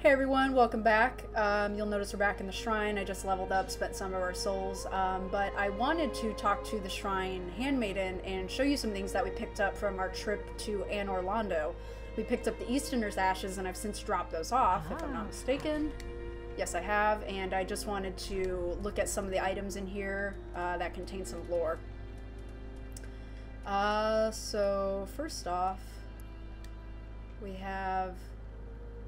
Hey everyone, welcome back. You'll notice we're back in the shrine. I just leveled up, spent some of our souls, but I wanted to talk to the shrine handmaiden and show you some things that we picked up from our trip to Anor Londo. We picked up the Easterner's ashes and I've since dropped those off, if I'm not mistaken. Yes, I have, and I just wanted to look at some of the items in here that contain some lore. So first off, we have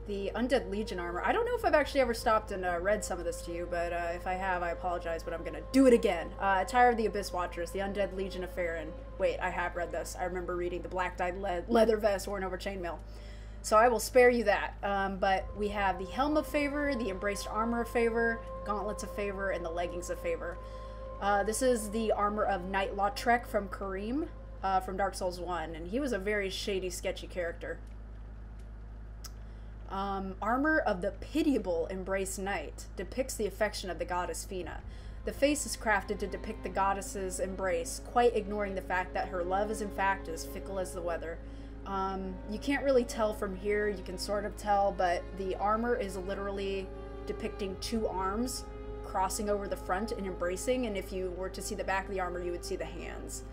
the Undead Legion armor. I don't know if I've actually ever stopped and read some of this to you, but if I have, I apologize, but I'm gonna do it again. Attire of the Abyss Watchers, the Undead Legion of Farron. Wait, I have read this. I remember reading the black-dyed leather vest worn over chainmail. So I will spare you that. But we have the Helm of Favor, the Embraced Armor of Favor, Gauntlets of Favor, and the Leggings of Favor. This is the armor of Knight Lautrec from Karim, from Dark Souls 1, and he was a very shady, sketchy character. Armor of the Pitiable Embraced Knight depicts the affection of the goddess Fina. The face is crafted to depict the goddess's embrace, quite ignoring the fact that her love is in fact as fickle as the weather. You can't really tell from here, you can sort of tell, but the armor is literally depicting two arms crossing over the front and embracing, and if you were to see the back of the armor, you would see the hands.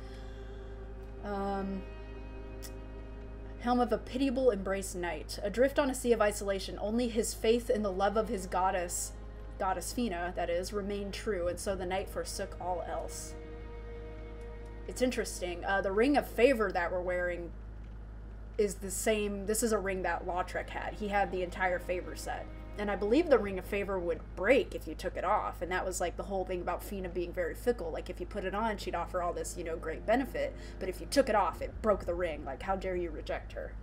Helm of a Pitiable Embraced Knight. Adrift on a sea of isolation, only his faith in the love of his goddess Fina, that is, remained true, and so the knight forsook all else. It's interesting. The Ring of Favor that we're wearing is the same. This is a ring that Lautrec had. He had the entire Favor set. And I believe the Ring of Favor would break if you took it off, and that was like the whole thing about Fina being very fickle. Like, if you put it on, she'd offer all this, you know, great benefit, but if you took it off, it broke the ring. Like, how dare you reject her?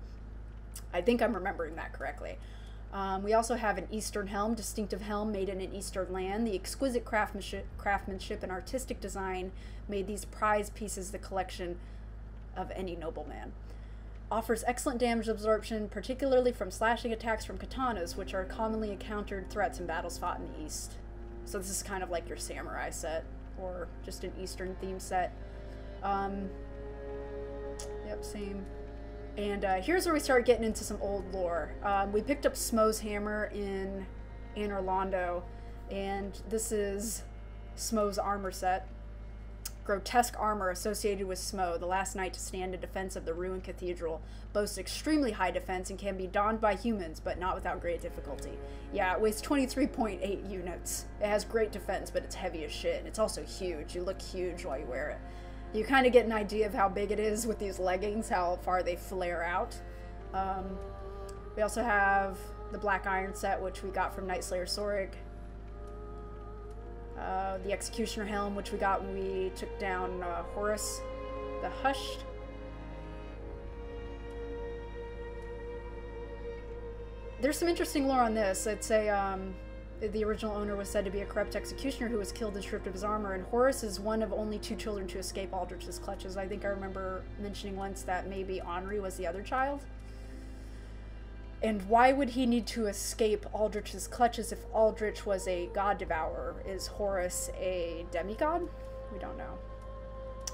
I think I'm remembering that correctly. We also have an Eastern helm, distinctive helm made in an Eastern land. The exquisite craftsmanship and artistic design made these prize pieces the collection of any nobleman. Offers excellent damage absorption, particularly from slashing attacks from katanas, which are commonly encountered threats in battles fought in the East. So this is kind of like your samurai set, or just an Eastern theme set. Yep, same. And here's where we start getting into some old lore. We picked up Smo's hammer in Anor Londo, and this is Smo's armor set. Grotesque armor associated with Smo, the last knight to stand in defense of the ruined cathedral, boasts extremely high defense and can be donned by humans, but not without great difficulty. Yeah, it weighs 23.8 units. It has great defense, but it's heavy as shit, and it's also huge. You look huge while you wear it. You kind of get an idea of how big it is with these leggings, how far they flare out. We also have the Black Iron set, which we got from Knightslayer Sorig. The Executioner Helm, which we got when we took down Horus the Hushed. There's some interesting lore on this. It's a, the original owner was said to be a corrupt executioner who was killed and stripped of his armor, and Horus is one of only 2 children to escape Aldrich's clutches. I think I remember mentioning once that maybe Henri was the other child. And why would he need to escape Aldrich's clutches if Aldrich was a god devourer? Is Horus a demigod? We don't know.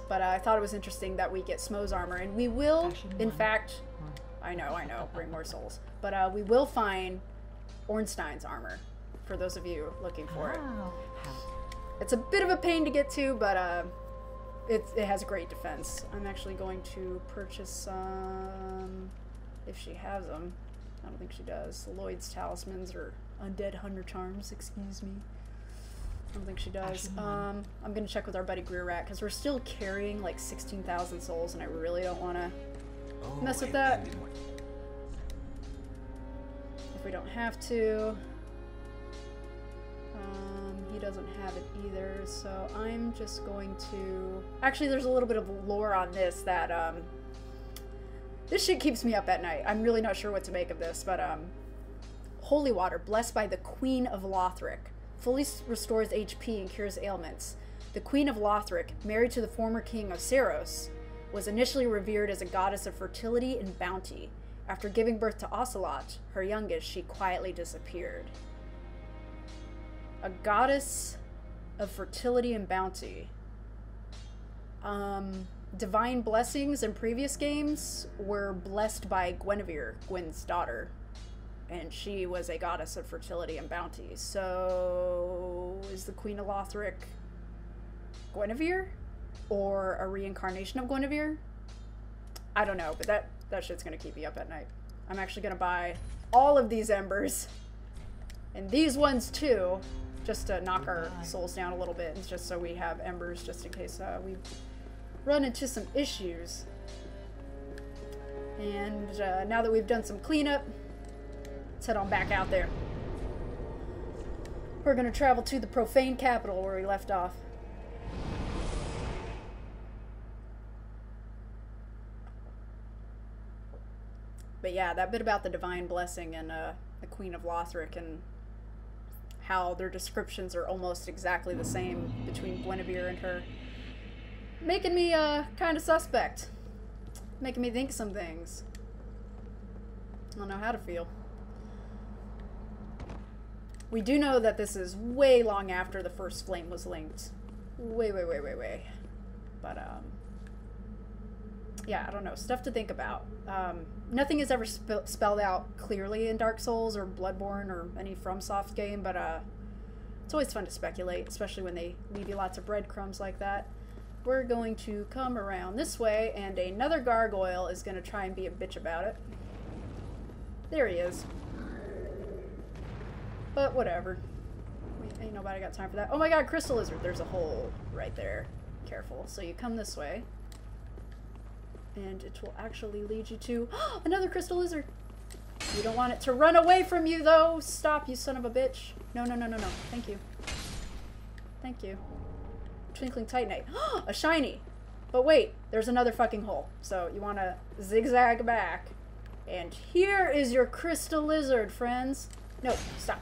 But I thought it was interesting that we get Smo's armor, and we will, in fact, I know, bring more souls. But we will find Ornstein's armor, for those of you looking for it. It's a bit of a pain to get to, but it has great defense. I'm actually going to purchase some, if she has them. I don't think she does. Lloyd's Talismans or Undead Hunter Charms, excuse me. I don't think she does. I'm gonna check with our buddy Greer Rat, because we're still carrying like 16,000 souls, and I really don't want to mess with that. If we don't have to. He doesn't have it either, so I'm just going to... Actually, there's a little bit of lore on this that, this shit keeps me up at night. I'm really not sure what to make of this, but, Holy Water, blessed by the Queen of Lothric, fully restores HP and cures ailments. The Queen of Lothric, married to the former king of Saros, was initially revered as a goddess of fertility and bounty. After giving birth to Ocelot, her youngest, she quietly disappeared. A goddess of fertility and bounty. Divine blessings in previous games were blessed by Guinevere, Gwyn's daughter. and she was a goddess of fertility and bounty. So is the Queen of Lothric Guinevere? Or a reincarnation of Guinevere? I don't know, but that shit's gonna keep me up at night. I'm actually gonna buy all of these embers, and these ones too, just to knock our souls down a little bit, and just so we have embers just in case we run into some issues. And now that we've done some cleanup, let's head on back out there. We're gonna travel to the profane capital where we left off. But yeah, that bit about the divine blessing and the Queen of Lothric and how their descriptions are almost exactly the same between Guinevere and her, making me kind of suspect, making me think some things. I don't know how to feel. We do know that this is way long after the first flame was linked. Way. But yeah, I don't know. Stuff to think about. Nothing is ever spelled out clearly in Dark Souls or Bloodborne or any FromSoft game, but it's always fun to speculate, especially when they leave you lots of breadcrumbs like that. We're going to come around this way, and another gargoyle is going to try and be a bitch about it. There he is. But whatever. Ain't nobody got time for that. Oh my god, crystal lizard! There's a hole right there. Careful. So you come this way. And it will actually lead you to another crystal lizard. You don't want it to run away from you, though. Stop, you son of a bitch. No. Thank you. Thank you. Twinkling Titanite. A shiny. But wait, there's another fucking hole. So you want to zigzag back. And here is your crystal lizard, friends. No, stop.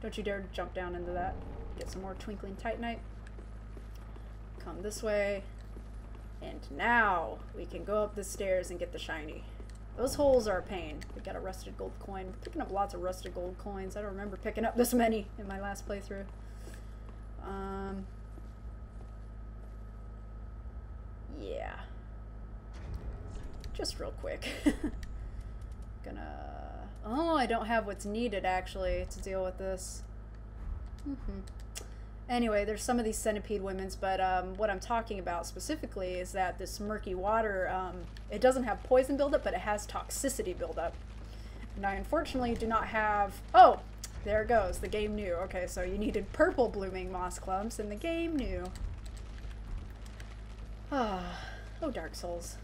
Don't you dare jump down into that. Get some more Twinkling Titanite. Come this way. And now we can go up the stairs and get the shiny. Those holes are a pain. We got a rusted gold coin. We're picking up lots of rusted gold coins. I don't remember picking up this many in my last playthrough. Yeah. Just real quick. Oh, I don't have what's needed actually to deal with this. Anyway, there's some of these centipede women's, but what I'm talking about specifically is that this murky water, it doesn't have poison buildup, but it has toxicity buildup. And I unfortunately do not have... Oh, there it goes. The game knew. Okay, so you needed purple blooming moss clumps, and the game knew. Oh, Dark Souls.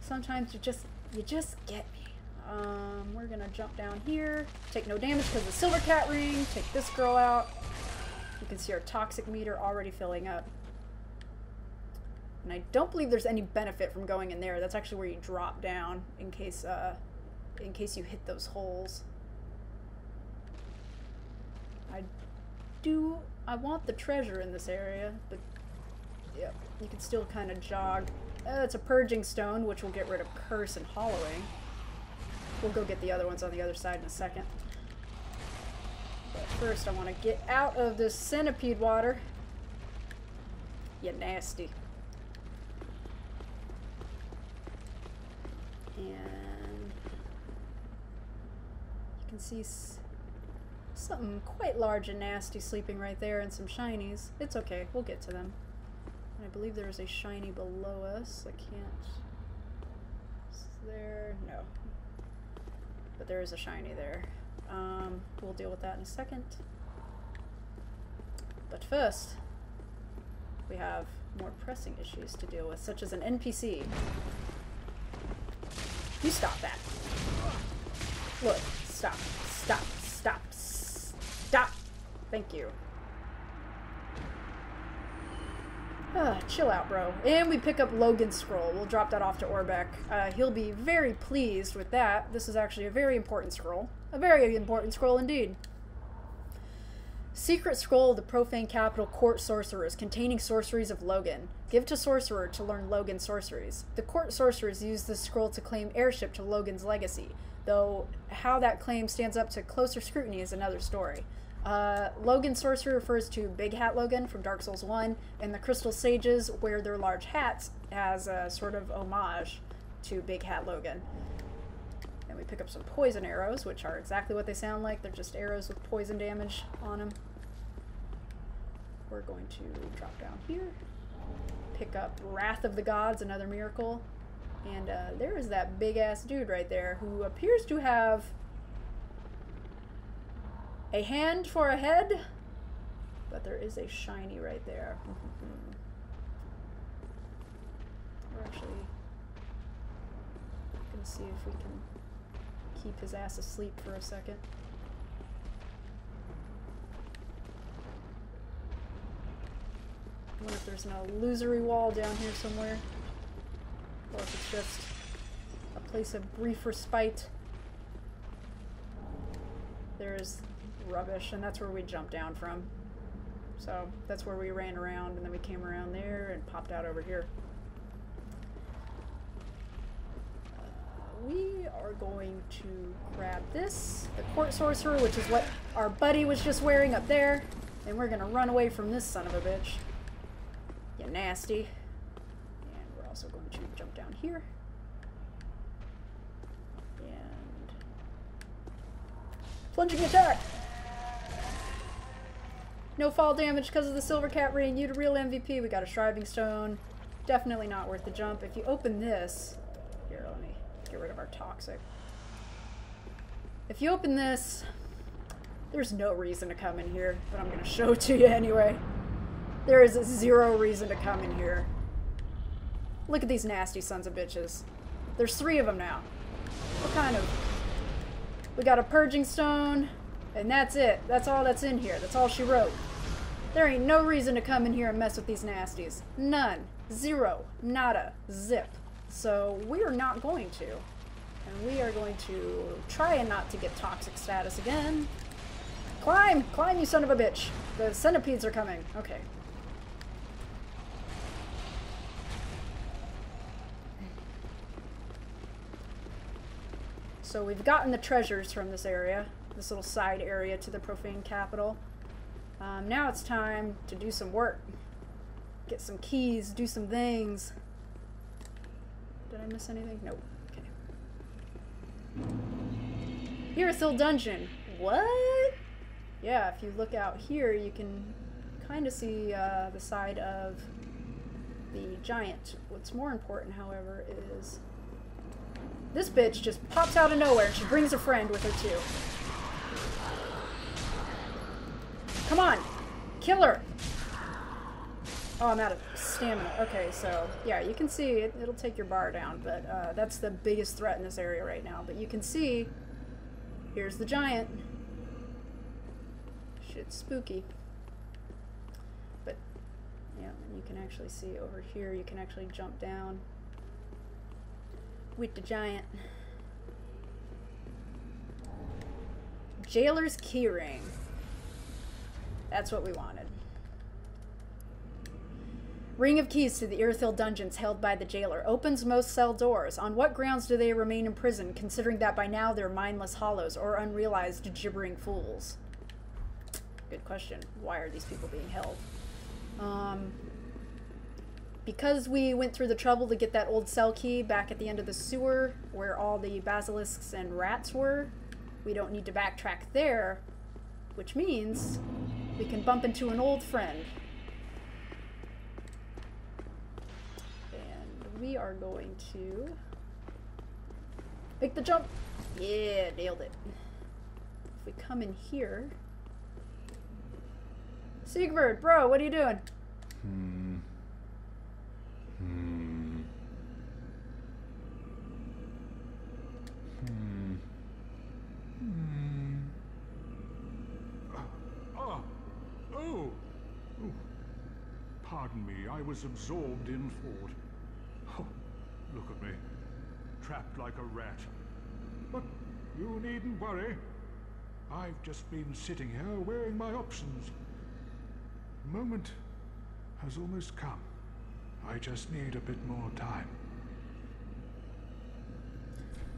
Sometimes you just get me. We're gonna jump down here. Take no damage because of the silver cat ring. Take this girl out. You can see our toxic meter already filling up. And I don't believe there's any benefit from going in there. That's actually where you drop down in case you hit those holes. I want the treasure in this area, but yeah, you can still kind of jog. It's a purging stone, which will get rid of curse and hollowing. We'll go get the other ones on the other side in a second. But first I want to get out of this centipede water. You nasty. And you can see something quite large and nasty sleeping right there and some shinies. It's okay, we'll get to them. And I believe there is a shiny below us. I can't... Is there? No. But there is a shiny there. We'll deal with that in a second. But first, we have more pressing issues to deal with, such as an NPC. You stop that. Look, stop. Thank you. Chill out, bro. And we pick up Logan's scroll. We'll drop that off to Orbeck. He'll be very pleased with that. This is actually a very important scroll. A very important scroll indeed. Secret Scroll of the Profane Capital Court Sorcerers, containing sorceries of Logan. Give to Sorcerer to learn Logan's sorceries. The Court Sorcerers use this scroll to claim heirship to Logan's legacy, though how that claim stands up to closer scrutiny is another story. Logan Sorcery refers to Big Hat Logan from Dark Souls 1, and the Crystal Sages wear their large hats as a sort of homage to Big Hat Logan. And we pick up some poison arrows, which are exactly what they sound like. They're just arrows with poison damage on them. We're going to drop down here. Pick up Wrath of the Gods, another miracle. And there is that big-ass dude right there who appears to have a hand for a head, but there is a shiny right there. We're actually going to see if we can keep his ass asleep for a second. I wonder if there's an illusory wall down here somewhere, or if it's just a place of brief respite. There's rubbish, and that's where we jumped down from. So that's where we ran around, and then we came around there and popped out over here. We are going to grab this, the Court Sorcerer, which is what our buddy was just wearing up there, and we're gonna run away from this son of a bitch. You nasty. And we're also going to jump down here. And plunging attack! No fall damage because of the Silver Cat Ring. You the real MVP. We got a Shriving Stone. Definitely not worth the jump. If you open this... Here, let me get rid of our toxic. If you open this, there's no reason to come in here, but I'm going to show it to you anyway. There is zero reason to come in here. Look at these nasty sons of bitches. There's 3 of them now. What kind of... We got a Purging Stone, and that's it. That's all that's in here. That's all she wrote. There ain't no reason to come in here and mess with these nasties. None. Zero. Nada. Zip. So we're not going to. And we are going to try and not to get toxic status again. Climb! Climb, you son of a bitch! The centipedes are coming. Okay. So we've gotten the treasures from this area, this little side area to the profane capital. Now it's time to do some work. Get some keys, do some things. Did I miss anything? Nope. Okay. Yhorm Dungeon. What? Yeah, if you look out here, you can kind of see the side of the giant. What's more important, however, is this bitch just pops out of nowhere and she brings a friend with her too. Come on! Kill her! Oh, I'm out of stamina. Okay, so, yeah, you can see it'll take your bar down, but that's the biggest threat in this area right now. But you can see, here's the giant. Shit's spooky. But, yeah, you can actually see over here, you can actually jump down with the giant. Jailer's Keyring. That's what we wanted. Ring of keys to the Yhorm dungeons held by the jailer. Opens most cell doors. On what grounds do they remain in prison, considering that by now they're mindless hollows or unrealized gibbering fools? Good question. Why are these people being held? Because we went through the trouble to get that old cell key back at the end of the sewer where all the basilisks and rats were, we don't need to backtrack there, which means we can bump into an old friend. And we are going to make the jump. Yeah, nailed it. If we come in here... Siegfried, bro, what are you doing? Pardon me, I was absorbed in thought. Oh, look at me, trapped like a rat. But you needn't worry. I've just been sitting here weighing my options. The moment has almost come. I just need a bit more time.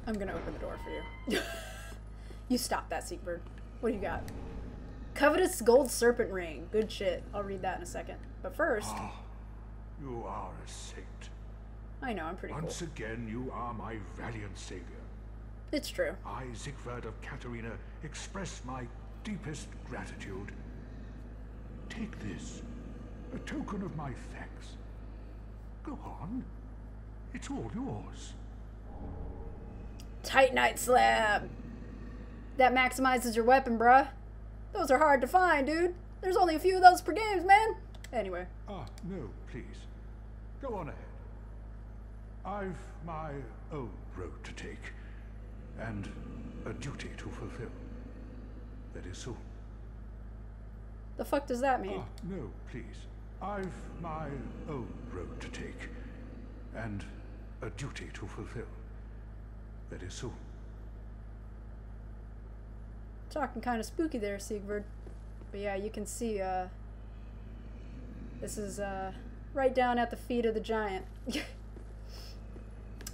I'm gonna open the door for you. You stop that, Siegfried. What do you got? Covetous gold serpent ring. Good shit. I'll read that in a second. But first... Oh, you are a saint. I know, I'm pretty cool. Once again, you are my valiant savior. It's true. I, Siegfried of Katarina, express my deepest gratitude. Take this, a token of my thanks. Go on. It's all yours. Titanite slab. That maximizes your weapon, bruh. Those are hard to find, dude. There's only a few of those per game, man. Anyway. Ah, no, please. Go on ahead. I've my own road to take, and a duty to fulfill. Very soon. The fuck does that mean? Ah, no, please. I've my own road to take, and a duty to fulfill. Very soon. Talking kind of spooky there, Siegfried. But yeah, you can see, this is, right down at the feet of the giant.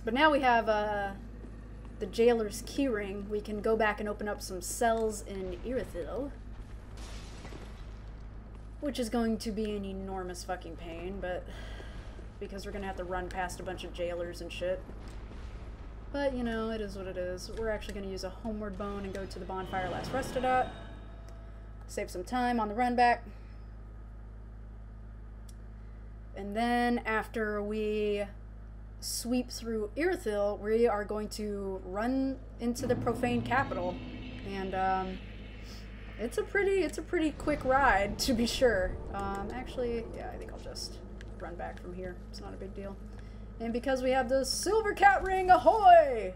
But now we have, the jailer's keyring. We can go back and open up some cells in Irithyll. Which is going to be an enormous fucking pain, but... because we're gonna have to run past a bunch of jailers and shit. But, you know, it is what it is. We're actually gonna use a homeward bone and go to the bonfire last rested at. Save some time on the run back. And then, after we sweep through Irithyll, we are going to run into the profane capital. And, it's a pretty quick ride, to be sure. Actually, yeah, I think I'll just run back from here. It's not a big deal. And because we have the silver cat ring, ahoy!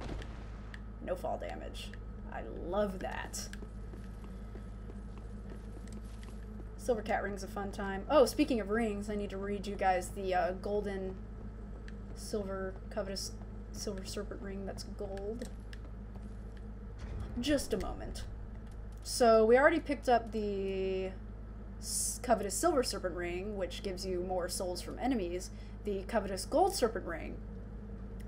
No fall damage. I love that. Silver cat ring's a fun time. Oh, speaking of rings, I need to read you guys the golden silver covetous silver serpent ring that's gold. Just a moment. So we already picked up the covetous silver serpent ring, which gives you more souls from enemies. The covetous gold serpent ring,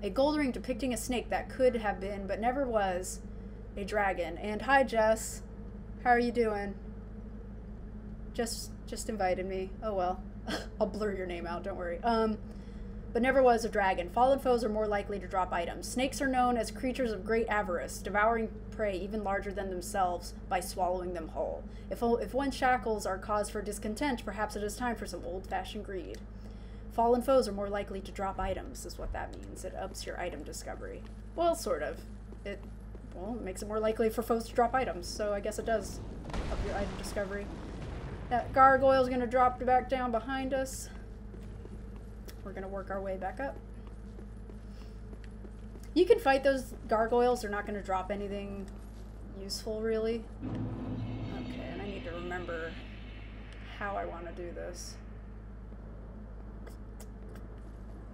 a gold ring depicting a snake that could have been but never was a dragon. And hi, Jess, how are you doing? Just invited me. Oh well. I'll blur your name out, don't worry. But never was a dragon. Fallen foes are more likely to drop items. Snakes are known as creatures of great avarice, devouring prey even larger than themselves by swallowing them whole. If one's shackles are cause for discontent, perhaps it is time for some old-fashioned greed. Fallen foes are more likely to drop items, is what that means. It ups your item discovery. Well, sort of. It makes it more likely for foes to drop items, so I guess it does up your item discovery. That gargoyle's gonna drop back down behind us. We're gonna work our way back up. You can fight those gargoyles. They're not gonna drop anything useful, really. Okay, and I need to remember how I want to do this.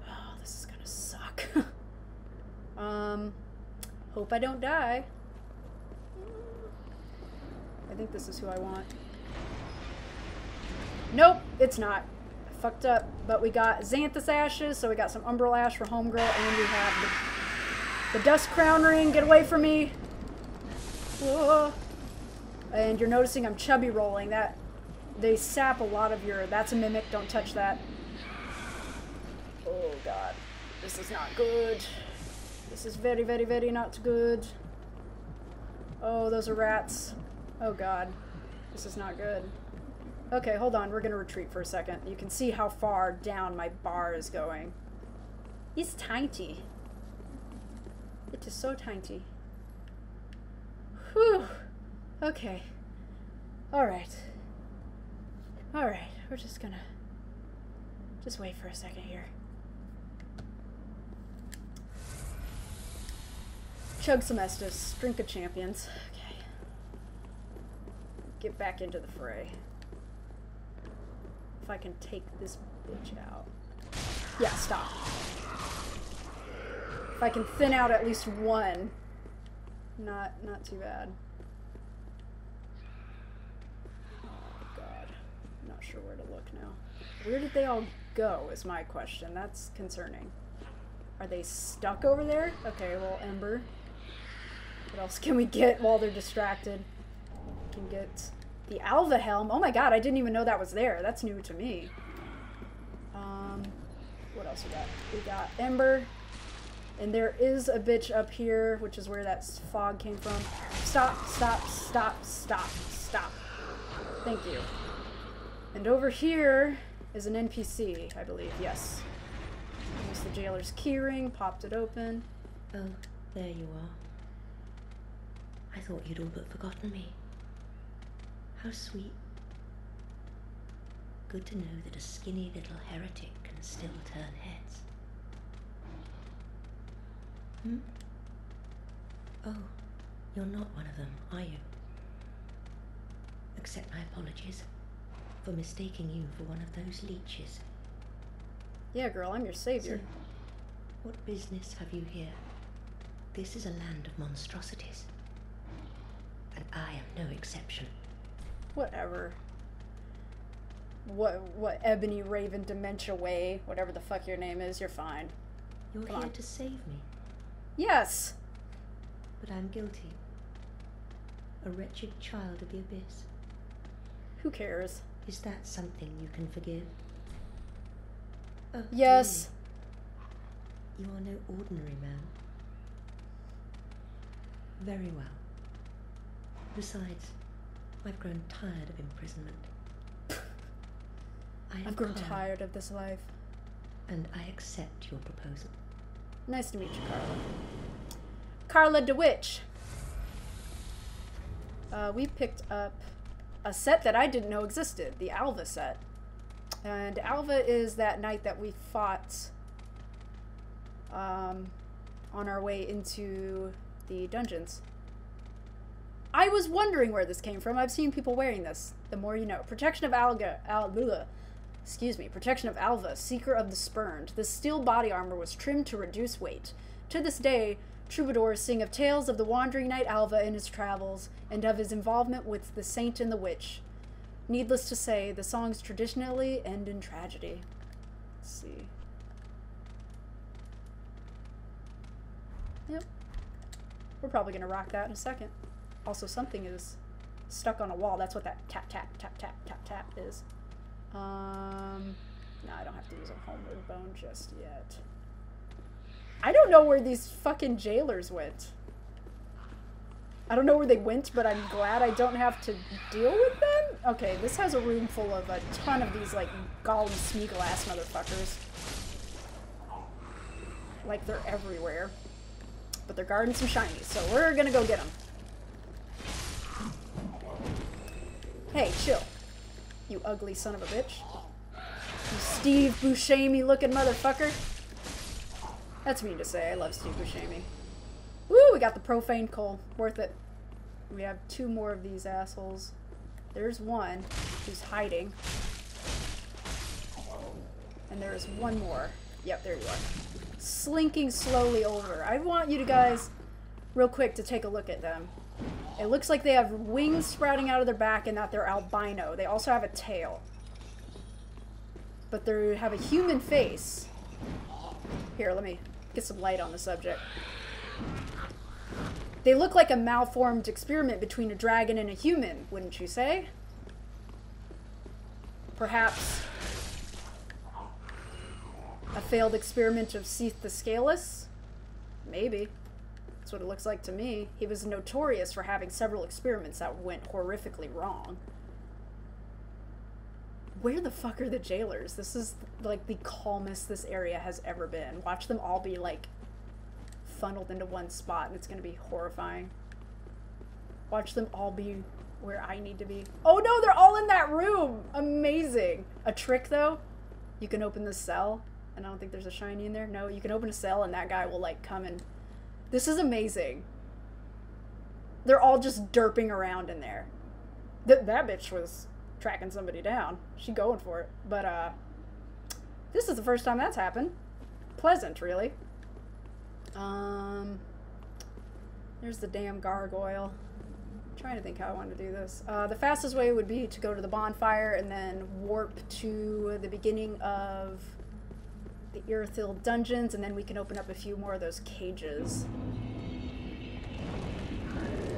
Oh, this is gonna suck. Hope I don't die. I think this is who I want. Nope, it's not. I fucked up. But we got Xanthus Ashes, so we got some Umbral Ash for Homegirl, and we have the Dust Crown Ring. Get away from me. Whoa. And you're noticing I'm chubby rolling. That they sap a lot of your... That's a mimic. Don't touch that. Oh, God. This is not good. This is very, very, very not good. Oh, those are rats. Oh, God. This is not good. Okay, hold on. We're going to retreat for a second. You can see how far down my bar is going. It's tiny. It is so tiny. Whew. Okay. Alright. Alright. We're just gonna... just wait for a second here. Chug some Estus. Drink of champions. Okay. Get back into the fray. If I can take this bitch out. Yeah, stop. If I can thin out at least one. Not too bad. Oh god. I'm not sure where to look now. Where did they all go is my question. That's concerning. Are they stuck over there? Okay, well, Ember. What else can we get while they're distracted? We can get the Alva Helm. Oh my god, I didn't even know that was there. That's new to me. What else we got? We got Ember. And there is a bitch up here, which is where that fog came from. Stop, stop, stop, stop, stop. Thank you. And over here is an NPC, I believe. Yes. Use the jailer's keyring, popped it open. Oh, there you are. I thought you'd all but forgotten me. How sweet. Good to know that a skinny little heretic can still turn heads. Hmm? Oh, you're not one of them, are you? Accept my apologies for mistaking you for one of those leeches. Yeah, girl, I'm your savior. So, what business have you here? This is a land of monstrosities. And I am no exception. Whatever. What Ebony Raven Dementia Way, whatever the fuck your name is, you're fine. You're here to save me. Yes! But I'm guilty. A wretched child of the abyss. Who cares? Is that something you can forgive? Oh, yes. Really? You are no ordinary man. Very well. Besides, I've grown tired of imprisonment. I've grown tired of this life. And I accept your proposal. Nice to meet you, Carla. Carla DeWitch. We picked up a set that I didn't know existed, the Alva set. And Alva is that knight that we fought on our way into the dungeons. I was wondering where this came from. I've seen people wearing this. The more you know. Protection of Protection of Alva, Seeker of the Spurned. This steel body armor was trimmed to reduce weight. To this day, troubadours sing of tales of the wandering knight Alva in his travels, and of his involvement with the saint and the witch. Needless to say, the songs traditionally end in tragedy. Let's see. Yep. We're probably going to rock that in a second. Also, something is stuck on a wall. That's what that tap, tap, tap, tap, tap, tap is. No, I don't have to use a homeward bone just yet. I don't know where these fucking jailers went. I don't know where they went, but I'm glad I don't have to deal with them. Okay, this has a room full of a ton of these, like, Golem Smeagol-ass motherfuckers. Like, they're everywhere. But they're guarding some shinies, so we're gonna go get them. Hey, chill. You ugly son of a bitch. You Steve Buscemi looking motherfucker. That's mean to say. I love Steve Buscemi. Woo, we got the profane coal. Worth it. We have 2 more of these assholes. There's one who's hiding. And there's one more. Yep, there you are. Slinking slowly over. I want you guys, real quick, to take a look at them. It looks like they have wings sprouting out of their back and that they're albino. They also have a tail. But they have a human face. Here, let me get some light on the subject. They look like a malformed experiment between a dragon and a human, wouldn't you say? Perhaps a failed experiment of Seath the Scaleless? Maybe. That's what it looks like to me. He was notorious for having several experiments that went horrifically wrong. Where the fuck are the jailers? This is like the calmest this area has ever been. Watch them all be like funneled into one spot and it's gonna be horrifying. Watch them all be where I need to be. Oh no, they're all in that room! Amazing! A trick though, you can open the cell, and I don't think there's a shiny in there. No, you can open a cell and that guy will like come and... This is amazing. They're all just derping around in there. That bitch was tracking somebody down. She going for it. But, this is the first time that's happened. Pleasant, really. There's the damn gargoyle. I'm trying to think how I want to do this. The fastest way would be to go to the bonfire and then warp to the beginning of the Irithyll dungeons, and then we can open up a few more of those cages.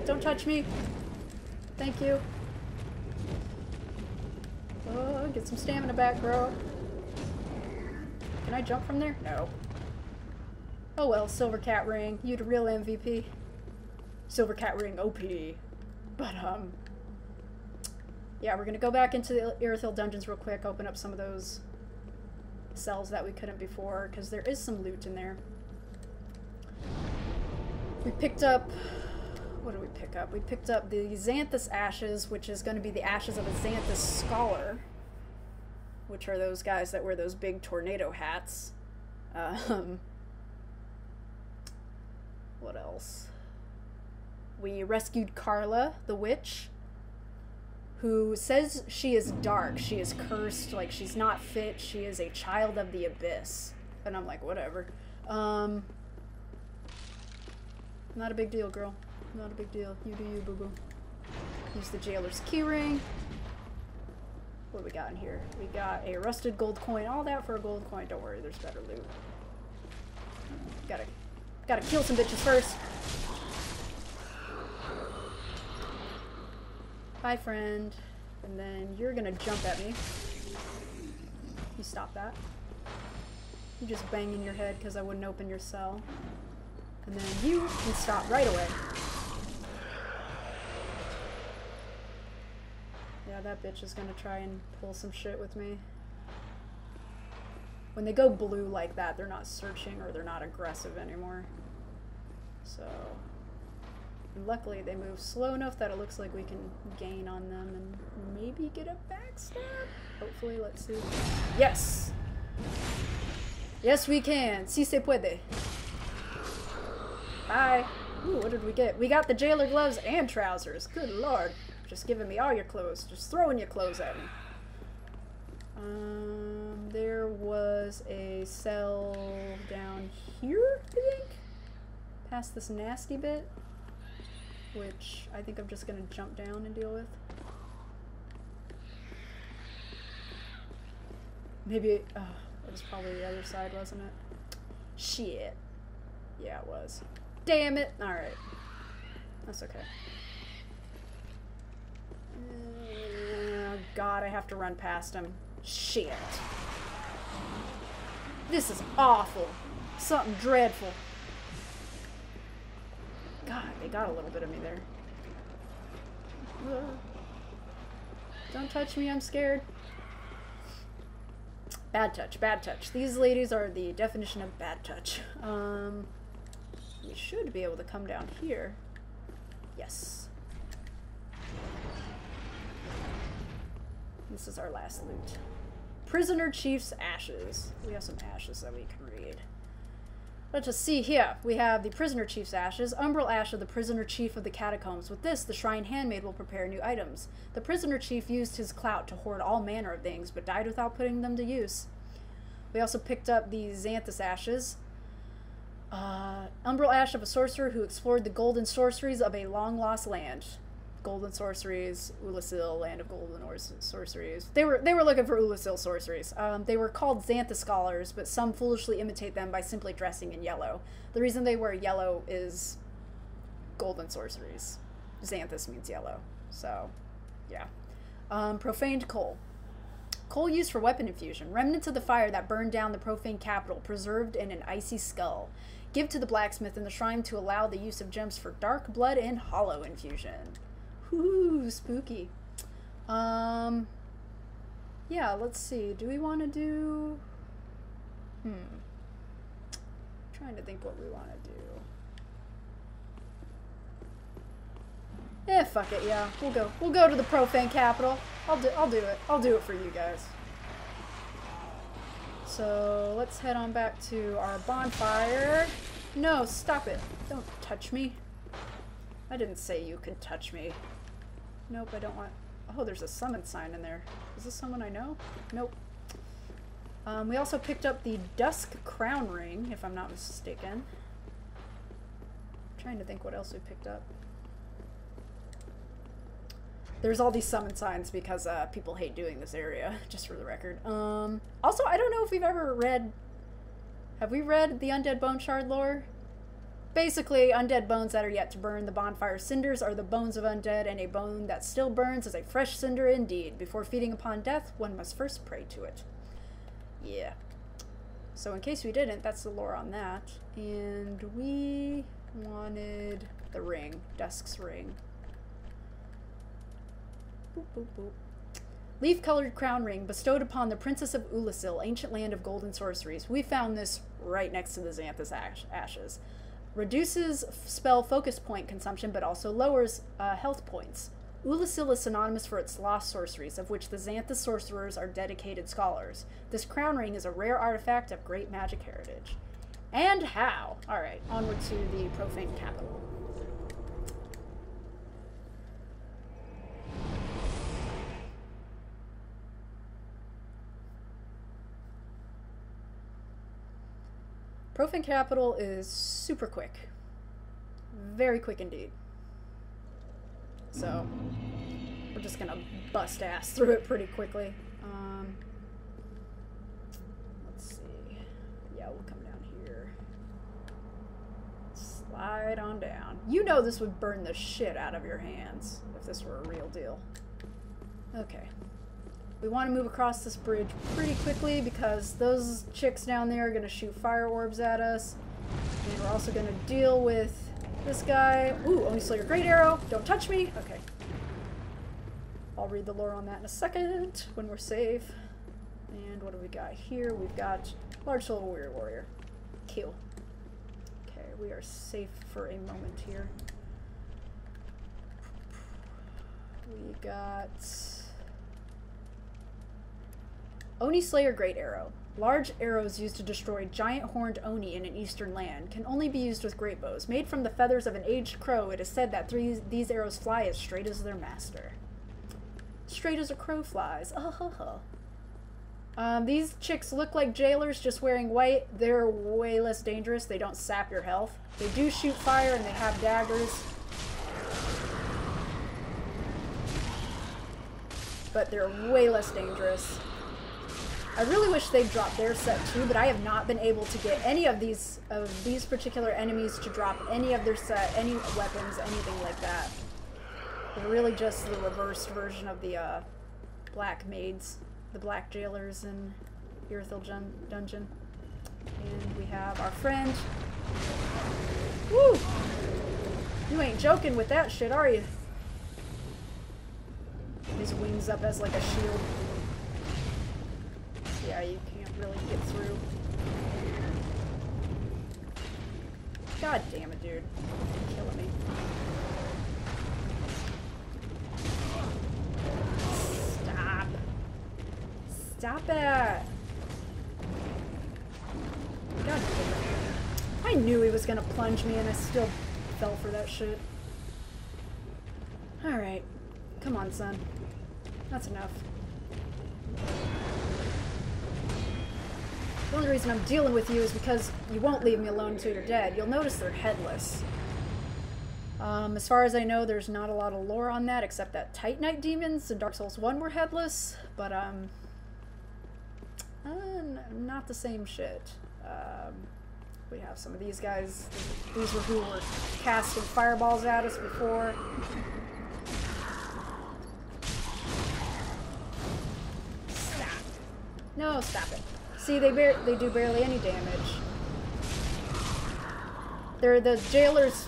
Don't touch me. Thank you. Oh, get some stamina back, bro. Can I jump from there? No. Oh well, Silver Cat Ring. You the real MVP. Silver Cat Ring OP. But, yeah, we're gonna go back into the Irithyll dungeons real quick, open up some of those cells that we couldn't before, because there is some loot in there. We picked up... What did we pick up? We picked up the Xanthus Ashes, which is going to be the ashes of a Xanthus Scholar, which are those guys that wear those big tornado hats. What else? We rescued Carla, the witch, who says she is dark. She is cursed, like she's not fit. She is a child of the abyss. And I'm like, whatever. Not a big deal, girl. Not a big deal. You do you, boo-boo. Use the jailer's keyring. What do we got in here? We got a rusted gold coin. All that for a gold coin. Don't worry, there's better loot. Gotta kill some bitches first. Bye, friend. And then you're gonna jump at me. You stop that. You just banging your head because I wouldn't open your cell. And then you can stop right away. Yeah, that bitch is gonna try and pull some shit with me. When they go blue like that, they're not searching or they're not aggressive anymore. So, and luckily they move slow enough that it looks like we can gain on them and maybe get a backstab? Hopefully, let's see. Yes! Yes, we can. Si se puede. Bye. Ooh, what did we get? We got the jailer gloves and trousers. Good lord. Just giving me all your clothes. Just throwing your clothes at me. There was a cell down here, I think? Past this nasty bit. Which I think I'm just gonna jump down and deal with. Maybe, it was probably the other side, wasn't it? Shit. Yeah, it was. Damn it! Alright. That's okay. Oh god, I have to run past him. Shit. This is awful. Something dreadful. God, they got a little bit of me there. Don't touch me, I'm scared. Bad touch, bad touch. These ladies are the definition of bad touch. We should be able to come down here. Yes. This is our last loot. Prisoner Chief's Ashes. We have some ashes that we can read. Let's just see here. We have the Prisoner Chief's Ashes. Umbral Ash of the Prisoner Chief of the Catacombs. With this, the Shrine Handmaid will prepare new items. The Prisoner Chief used his clout to hoard all manner of things, but died without putting them to use. We also picked up the Xanthus Ashes. Umbral Ash of a sorcerer who explored the golden sorceries of a long-lost land. Golden sorceries, Ulasil, land of golden sorceries. They were looking for Ulasil sorceries. They were called Xanthus scholars, but some foolishly imitate them by simply dressing in yellow. The reason they wear yellow is golden sorceries. Xanthus means yellow, so yeah. Profaned coal. Coal used for weapon infusion. Remnants of the fire that burned down the profane capital, preserved in an icy skull. Give to the blacksmith in the shrine to allow the use of gems for dark blood and hollow infusion. Ooh, spooky. Yeah, let's see. Do we want to do... Trying to think what we want to do. Fuck it, yeah. We'll go to the profane capital. I'll do it. I'll do it for you guys. So, let's head on back to our bonfire. No, stop it. Don't touch me. I didn't say you could touch me. Nope, I don't want... Oh, there's a summon sign in there. Is this someone I know? Nope. We also picked up the Dusk Crown Ring, if I'm not mistaken. I'm trying to think what else we picked up. There's all these summon signs because people hate doing this area, just for the record. Also, I don't know if we've ever read... Have we read the Undead Bone Shard lore? Basically, undead bones that are yet to burn. The bonfire cinders are the bones of undead, and a bone that still burns is a fresh cinder indeed. Before feeding upon death, one must first pray to it. Yeah. So in case we didn't, that's the lore on that. And we wanted the ring, Dusk's ring. Boop, boop, boop. Leaf-colored crown ring bestowed upon the Princess of Ulasil, ancient land of golden sorceries. We found this right next to the Xanthus ashes. Reduces spell focus point consumption, but also lowers health points. Ulasil is synonymous for its lost sorceries, of which the Xanthus sorcerers are dedicated scholars. This crown ring is a rare artifact of great magic heritage. And how? Alright, onward to the profane capital. Profane capital is super quick. Very quick indeed. So, we're just gonna bust ass through it pretty quickly. Let's see. Yeah, we'll come down here. Slide on down. You know this would burn the shit out of your hands if this were a real deal. Okay. We want to move across this bridge pretty quickly because those chicks down there are going to shoot fire orbs at us. And we're also going to deal with this guy. Ooh, Oni Slayer Great Arrow. Don't touch me. Okay. I'll read the lore on that in a second when we're safe. And what do we got here? We've got Large Soul Warrior Warrior. Kill. Okay, we are safe for a moment here. We got Oni Slayer Great Arrow. Large arrows used to destroy giant horned Oni in an eastern land can only be used with great bows. Made from the feathers of an aged crow, it is said that these arrows fly as straight as their master. Straight as a crow flies. These chicks look like jailers just wearing white. They're way less dangerous. They don't sap your health. They do shoot fire and they have daggers. But they're way less dangerous. I really wish they'd drop their set too, but I have not been able to get any of these particular enemies to drop any of their set, any weapons, anything like that. They're really just the reversed version of the black maids, the black jailers in Yhorm Dungeon. And we have our friend. Woo! You ain't joking with that shit, are you? His wings up as like a shield. Yeah, you can't really get through. God damn it, dude. You're killing me. Stop. Stop it. God damn it. I knew he was gonna plunge me and I still fell for that shit. Alright. Come on, son. That's enough. The only reason I'm dealing with you is because you won't leave me alone until you're dead. You'll notice they're headless. As far as I know, there's not a lot of lore on that, except that Titanite demons in Dark Souls 1 were headless, but, not the same shit. We have some of these guys. These were who were casting fireballs at us before. Stop. No, stop it. See, they do barely any damage. They're the jailer's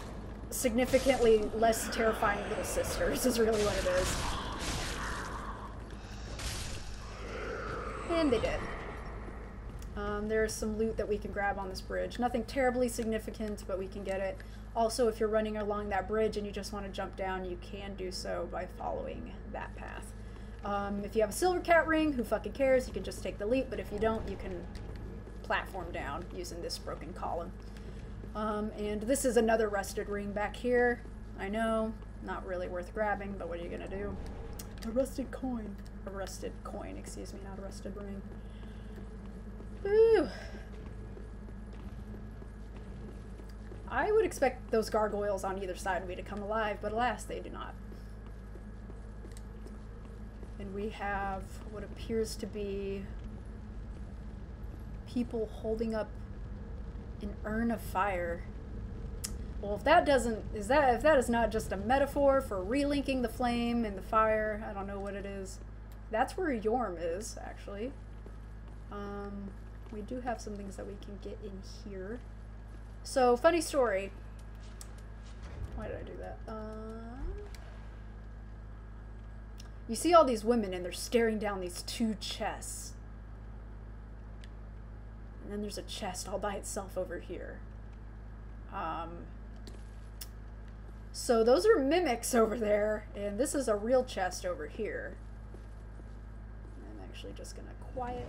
significantly less terrifying little sisters, is really what it is. And they did. There's some loot that we can grab on this bridge. Nothing terribly significant, but we can get it. Also, if you're running along that bridge and you just want to jump down, you can do so by following that path. If you have a silver cat ring, who fucking cares? You can just take the leap, but if you don't, you can platform down using this broken column. And this is another rusted ring back here. I know, not really worth grabbing, but what are you gonna do? A rusted coin. A rusted coin, excuse me, not a rusted ring. Ooh. I would expect those gargoyles on either side of me to come alive, but alas, they do not. And we have what appears to be people holding up an urn of fire. Well, if that is not just a metaphor for relinking the flame and the fire, I don't know what it is. That's where Yhorm is, actually. We do have some things that we can get in here. So, funny story. Why did I do that? You see all these women and they're staring down these two chests. And then there's a chest all by itself over here. So those are mimics over there, and this is a real chest over here. I'm actually just gonna quietly...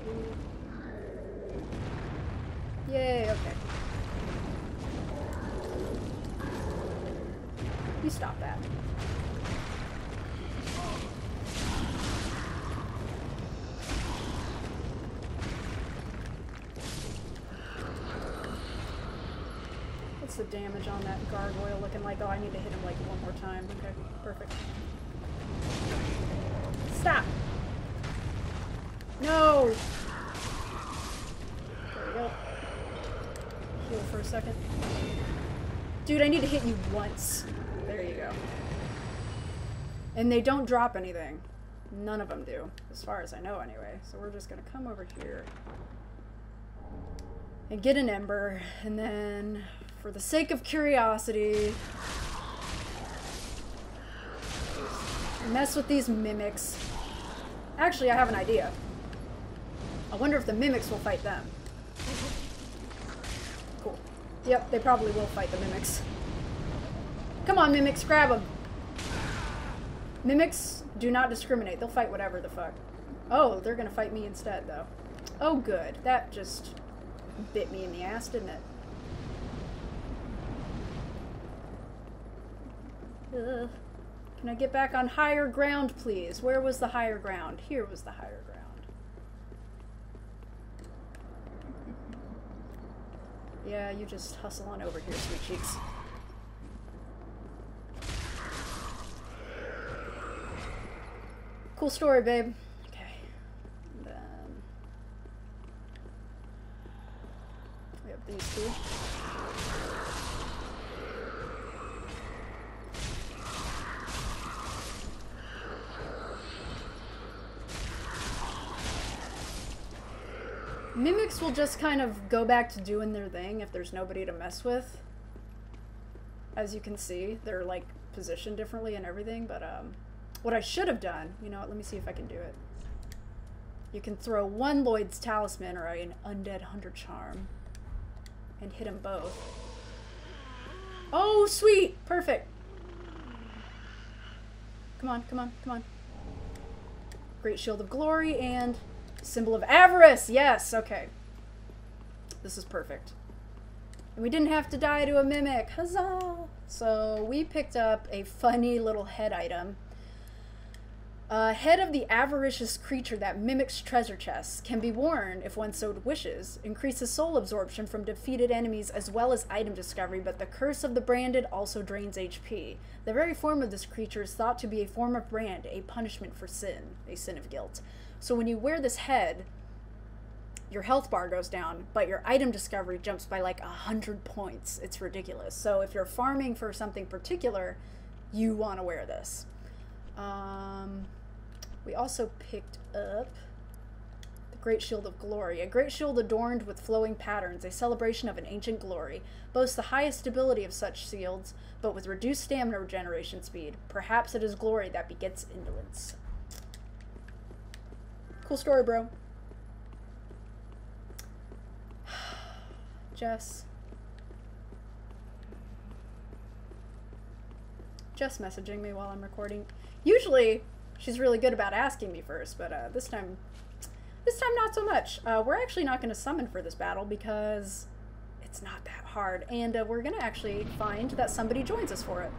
Yay, okay. You stop that. What's the damage on that gargoyle looking like? Oh, I need to hit him like one more time. Okay, perfect. Stop! No! There we go. Heal for a second. Dude, I need to hit you once. There you go. And they don't drop anything. None of them do, as far as I know anyway. So we're just gonna come over here and get an ember, and then, for the sake of curiosity, mess with these mimics. Actually, I have an idea. I wonder if the mimics will fight them. Cool. Yep, they probably will fight the mimics. Come on, mimics, grab them. Mimics do not discriminate. They'll fight whatever the fuck. Oh, they're gonna fight me instead, though. Oh, good. That just bit me in the ass, didn't it? Can I get back on higher ground, please? Where was the higher ground? Here was the higher ground. Yeah, you just hustle on over here, sweet cheeks. Cool story, babe. Okay. And then we have these two. Mimics will just kind of go back to doing their thing if there's nobody to mess with. As you can see, they're like positioned differently and everything, but what I should have done, you know what, let me see if I can do it. You can throw one Lloyd's Talisman or an Undead Hunter Charm and hit them both. Oh, sweet! Perfect! Come on, come on, come on. Great Shield of Glory and Symbol of Avarice! Yes, okay. This is perfect. And we didn't have to die to a mimic. Huzzah! So we picked up a funny little head item. Head of the avaricious creature that mimics treasure chests can be worn if one so wishes. Increases soul absorption from defeated enemies as well as item discovery, but the curse of the branded also drains HP. The very form of this creature is thought to be a form of brand, a punishment for sin, a sin of guilt. So when you wear this head, your health bar goes down, but your item discovery jumps by like 100 points. It's ridiculous. So if you're farming for something particular, you want to wear this. We also picked up the Great Shield of Glory. A great shield adorned with flowing patterns, a celebration of an ancient glory. Boasts the highest stability of such shields, but with reduced stamina regeneration speed. Perhaps it is glory that begets indolence. Cool story, bro. Jess messaging me while I'm recording. Usually, she's really good about asking me first, but this time not so much. We're actually not going to summon for this battle because it's not that hard, and we're going to actually find that somebody joins us for it.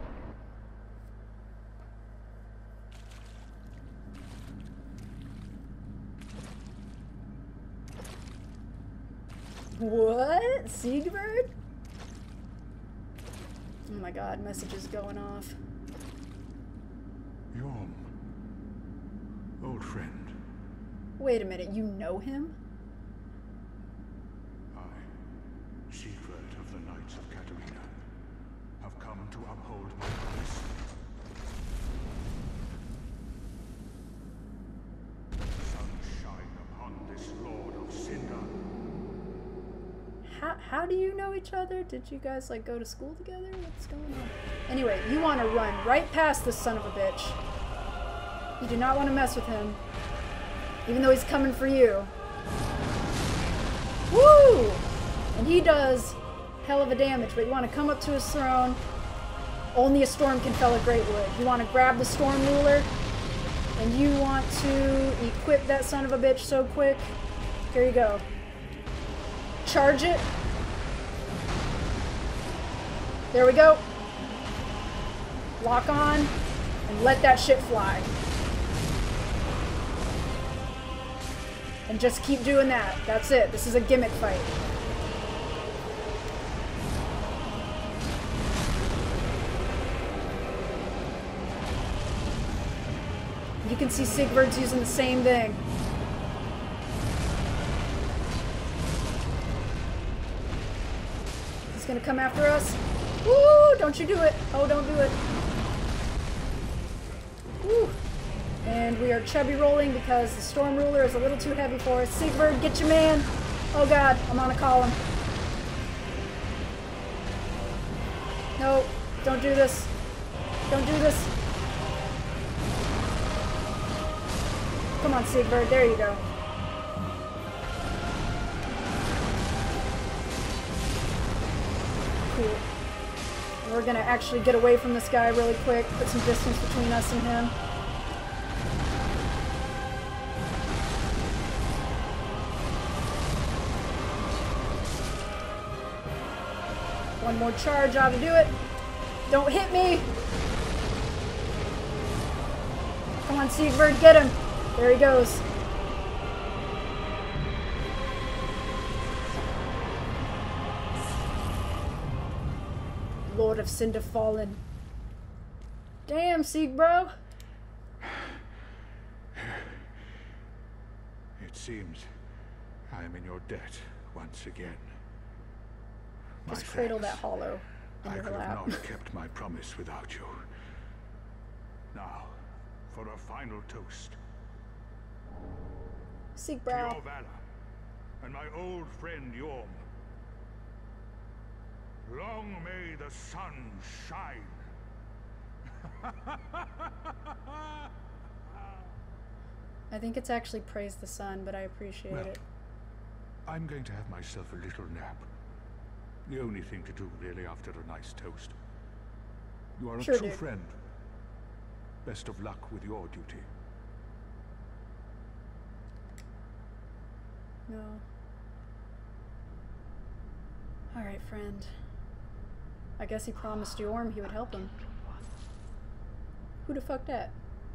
What? Siegbird? Oh my god, messages going off. Yhorm. Old friend. Wait a minute, you know him? I, Secret of the Knights of Katarina, have come to uphold my promise. The sun shine upon this Lord of Cinder. do you know each other? Did you guys like go to school together? What's going on? Anyway, you want to run right past this son of a bitch. You do not want to mess with him. Even though he's coming for you. Woo! And he does hell of a damage, but you want to come up to his throne. Only a storm can fell a great wood. You want to grab the storm ruler, and you want to equip that son of a bitch so quick. Here you go. Charge it. There we go. Lock on, and let that shit fly. And just keep doing that. That's it. This is a gimmick fight. You can see Sigvard's using the same thing. He's gonna come after us. Woo! Don't you do it. Oh, don't do it. Woo! And we are chubby rolling because the storm ruler is a little too heavy for us. Sigvard, get your man. Oh god, I'm on a column. No, don't do this. Don't do this. Come on, Sigvard, there you go. Cool. And we're gonna actually get away from this guy really quick, put some distance between us and him. One more charge ought to do it. Don't hit me! Come on, Sigvard, get him! There he goes. Lord of Cinder fallen. Damn, Sigbro. It seems I am in your debt once again. Just cradle that hollow in I your could lap. have not kept my promise without you. Now, for a final toast. To Sigbro. your valor and my old friend Yhorm. Long may the sun shine. I think it's actually praise the sun, but I appreciate Well, it. I'm going to have myself a little nap. The only thing to do, really, after a nice toast. You are a Sure, true dude. friend. Best of luck with your duty. No. Alright, friend. I guess he promised Yhorm he would help him. Who the fuck that?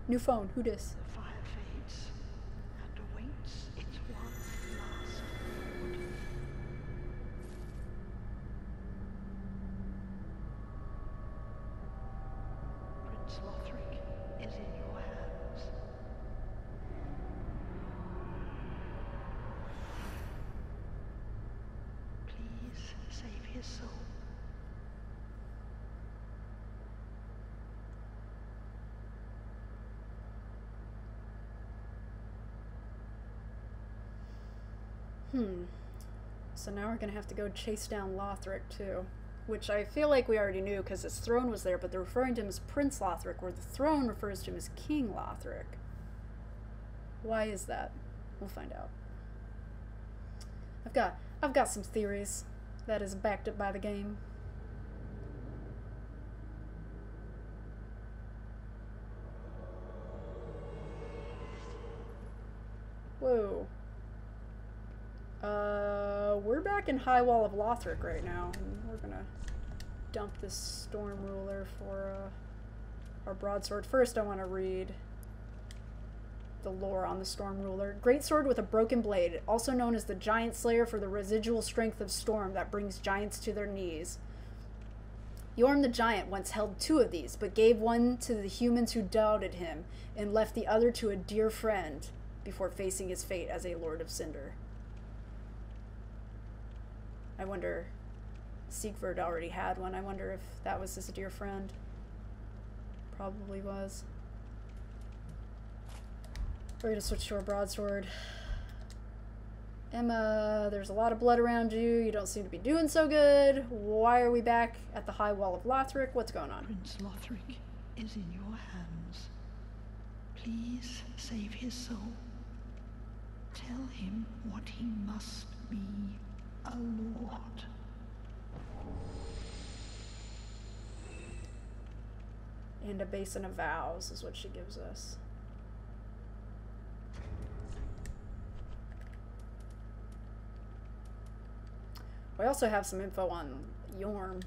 New phone, who dis? The fire fades and awaits its one last reward. Prince Lothric is in your hands. Please save his soul. So now we're gonna have to go chase down Lothric too. Which I feel like we already knew because his throne was there, but they're referring to him as Prince Lothric, where the throne refers to him as King Lothric. Why is that? We'll find out. I've got some theories that is backed up by the game. Whoa. We're back in High Wall of Lothric right now, and we're gonna dump this Storm Ruler for our broadsword. First, I want to read the lore on the Storm Ruler. Great sword with a broken blade, also known as the Giant Slayer for the residual strength of storm that brings giants to their knees. Yhorm the Giant once held 2 of these, but gave one to the humans who doubted him, and left the other to a dear friend before facing his fate as a Lord of Cinder. I wonder, Sigvard already had one. I wonder if that was his dear friend. Probably was. We're gonna switch to our broadsword. Emma, there's a lot of blood around you. You don't seem to be doing so good. Why are we back at the High Wall of Lothric? What's going on? Prince Lothric is in your hands. Please save his soul. Tell him what he must be, a lord. And a basin of vows is what she gives us. We also have some info on Yhorm.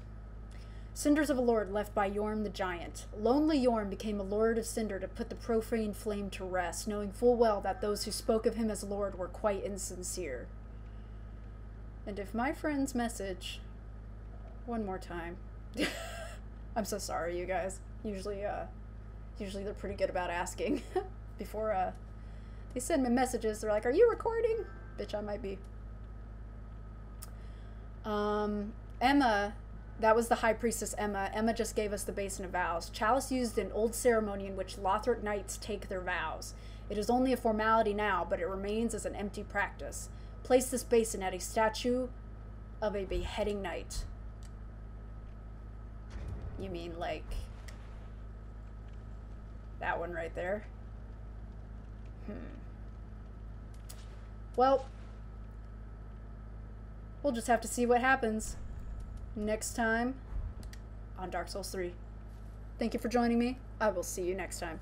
Cinders of a lord left by Yhorm the Giant. Lonely Yhorm became a Lord of Cinder to put the profane flame to rest, knowing full well that those who spoke of him as Lord were quite insincere. And if my friend's message... One more time. I'm so sorry, you guys. Usually they're pretty good about asking before they send me messages. They're like, "Are you recording?" Bitch, I might be. Emma, that was the High Priestess Emma. Emma just gave us the Basin of Vows. Chalice used an old ceremony in which Lothric knights take their vows. It is only a formality now, but it remains as an empty practice. Place this basin at a statue of a beheading knight. You mean like that one right there? Well, we'll just have to see what happens next time on Dark Souls 3. Thank you for joining me. I will see you next time.